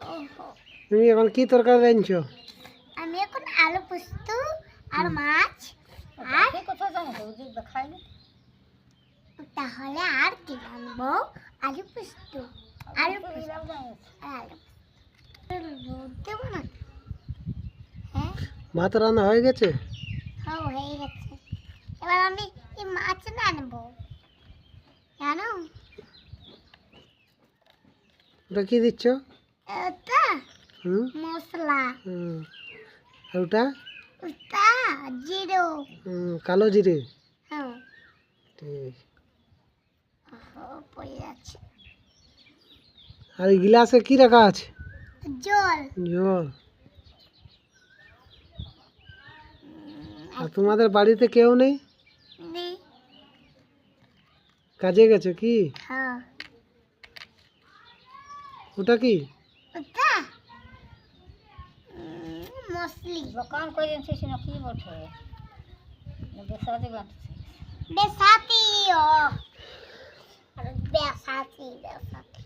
ওহো, তুমি এখন কি তরকারি রাঁধছো? আমি এখন আলু পোস্ত আর মাছ আর কোথায় যাবো তো ওদিক দেখাইনি। তাহলে আর কি রাঁধবো? আলু পোস্ত আলু পোস্ত আর আলু দুধ দেবো না? হ্যাঁ, ভাত রান্না হয়ে গেছে? হয়ে গেছে। এবার আমি এই মাছ রাঁধবো, জানো? ওটা কি দিচ্ছ? এটা হুম মশলা, হুম। আর ওটা ওটা জিরো। কালো জিরে। হ্যাঁ, ঠিক। পড়ে যাচ্ছে আর এই গিলাসে কি রাখা আছে? জল। জল। আর তোমাদের বাড়িতে কেউ নেই? নেই। কাজে গেছে কি? হ্যাঁ, ওটা কি? ওটা মছলি। দোকান করে দিয়েছিস না কি বটে বেসাদি বাঁধছে বেসাতি ও, বেসাতি বেসাতি।